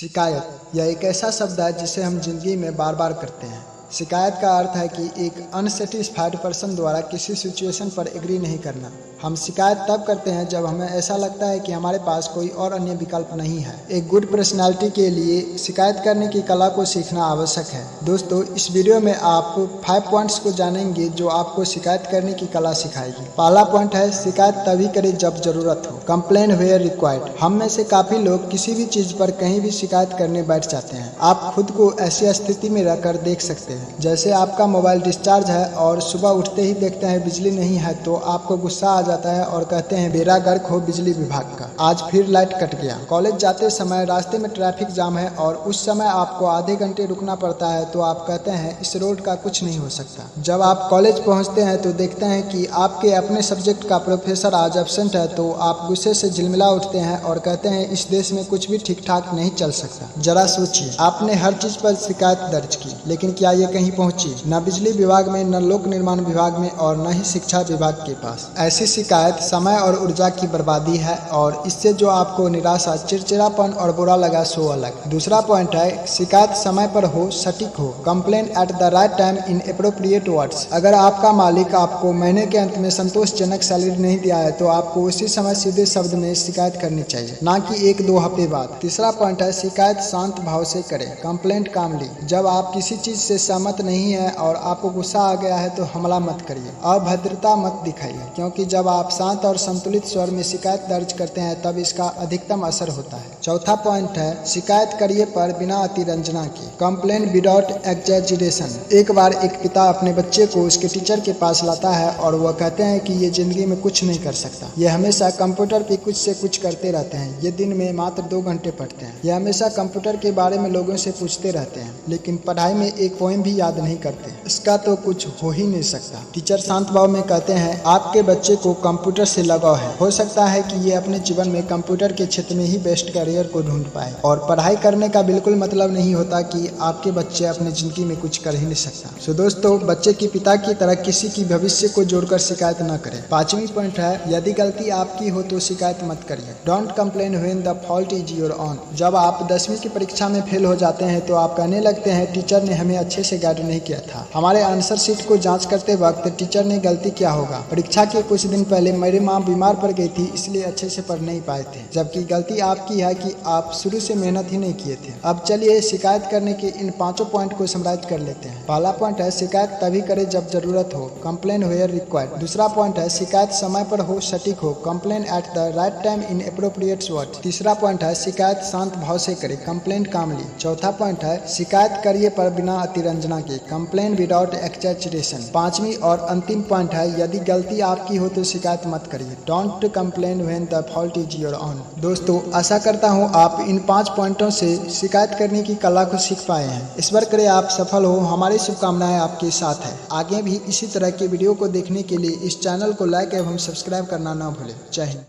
शिकायत यह एक ऐसा शब्द है जिसे हम जिंदगी में बार बार करते हैं। शिकायत का अर्थ है कि एक अनसेटिस्फाइड पर्सन द्वारा किसी सिचुएशन पर एग्री नहीं करना। हम शिकायत तब करते हैं जब हमें ऐसा लगता है कि हमारे पास कोई और अन्य विकल्प नहीं है। एक गुड पर्सनालिटी के लिए शिकायत करने की कला को सीखना आवश्यक है। दोस्तों, इस वीडियो में आप 5 पॉइंट्स को जानेंगे जो आपको शिकायत करने की कला सिखाएगी। पहला पॉइंट है, शिकायत तभी करें जब जरूरत हो। Complain where required. हम में से काफी लोग किसी भी चीज पर कहीं भी शिकायत करने बैठ जाते हैं। आप खुद को ऐसी स्थिति में रहकर देख सकते हैं जैसे आपका मोबाइल डिस्चार्ज है और सुबह उठते ही देखते हैं बिजली नहीं है, तो आपको गुस्सा आ जाता है और कहते हैं बेड़ा गर्क हो बिजली विभाग का, आज फिर लाइट कट गया। कॉलेज जाते समय रास्ते में ट्रैफिक जाम है और उस समय आपको आधे घंटे रुकना पड़ता है, तो आप कहते हैं इस रोड का कुछ नहीं हो सकता। जब आप कॉलेज पहुंचते हैं तो देखते हैं कि आपके अपने सब्जेक्ट का प्रोफेसर आज एब्सेंट है, तो आप गुस्से से झिलमिला उठते हैं और कहते हैं इस देश में कुछ भी ठीक ठाक नहीं चल सकता। जरा सोचिए, आपने हर चीज पर शिकायत दर्ज की, लेकिन क्या ये कहीं पहुंची? न बिजली विभाग में, न लोक निर्माण विभाग में और न ही शिक्षा विभाग के पास। ऐसी शिकायत समय और ऊर्जा की बर्बादी है और इससे जो आपको निराशा, चिड़चिड़ापन और बुरा लगा सो अलग। दूसरा पॉइंट है, शिकायत समय पर हो, सटीक हो। Complain at the right time in appropriate words. अगर आपका मालिक आपको महीने के अंत में संतोषजनक सैलरी नहीं दिया है, तो आपको उसी समय सीधे शब्द में शिकायत करनी चाहिए, ना कि 1-2 हफ्ते बाद। तीसरा पॉइंट है, शिकायत शांत भाव से करें। कंप्लेंट कामली। जब आप किसी चीज से सहमत नहीं है और आपको गुस्सा आ गया है तो हमला मत करिए, अभद्रता मत दिखाइए, क्योंकि जब आप शांत और संतुलित स्वर में शिकायत दर्ज करते हैं तब इसका अधिकतम असर होता है। चौथा पॉइंट है, शिकायत करिए पर बिना अतिरंजना के। Complain without exaggeration. एक बार एक पिता अपने बच्चे को उसके टीचर के पास लाता है और वह कहते हैं कि ये जिंदगी में कुछ नहीं कर सकता, ये हमेशा कंप्यूटर पे कुछ से कुछ करते रहते हैं, ये दिन में मात्र 2 घंटे पढ़ते हैं, ये हमेशा कंप्यूटर के बारे में लोगों से पूछते रहते हैं, लेकिन पढ़ाई में एक पोएम भी याद नहीं करते, इसका तो कुछ हो ही नहीं सकता। टीचर शांत भाव में कहते हैं आपके बच्चे को कंप्यूटर से लगाव है, हो सकता है कि ये अपने जीवन में कंप्यूटर के क्षेत्र में ही बेस्ट करियर को ढूंढ पाए। और पढ़ाई करने का बिल्कुल मतलब नहीं होता कि आपके बच्चे अपनी जिंदगी में कुछ कर ही नहीं सकता। सो दोस्तों, बच्चे की पिता की तरह किसी की भविष्य को जोड़कर शिकायत न करें। 5वीं पॉइंट है, यदि गलती आपकी हो तो शिकायत मत करिए। Don't complain when the fault is your own. जब आप 10वीं की परीक्षा में फेल हो जाते हैं तो आप कहने लगते हैं टीचर ने हमें अच्छे से गाइड नहीं किया था, हमारे आंसर शीट को जांच करते वक्त टीचर ने गलती क्या होगा, परीक्षा के कुछ दिन पहले मेरी माँ बीमार पड़ गई थी इसलिए अच्छे से पढ़ नहीं पाए थे, जबकि गलती आपकी है कि आप शुरू से मेहनत ही नहीं किए थे। अब चलिए शिकायत करने के इन 5 पॉइंट को समराइज कर लेते हैं। पहला पॉइंट है, शिकायत तभी करें जब जरूरत हो। Complain where required. दूसरा पॉइंट है, शिकायत समय पर हो, सटीक हो। Complain at the right time in appropriate words. तीसरा पॉइंट है, शिकायत शांत भाव से करें। Complain calmly. चौथा पॉइंट है, शिकायत करिए पर बिना अतिरंजना के। Complain without exaggeration. 5वीं और अंतिम पॉइंट है, यदि गलती आपकी हो तो शिकायत मत करिए। Don't complain when the fault is your own. दोस्तों, आशा करता हूँ आप इन 5 पॉइंटों से शिकायत करने की कला को सीख पाए हैं। ईश्वर करे आप सफल हो, हमारी शुभकामनाएं आपके साथ है। आगे भी इसी तरह के वीडियो को देखने के लिए इस चैनल को लाइक एवं सब्सक्राइब करना ना भूलें। जय हिंद।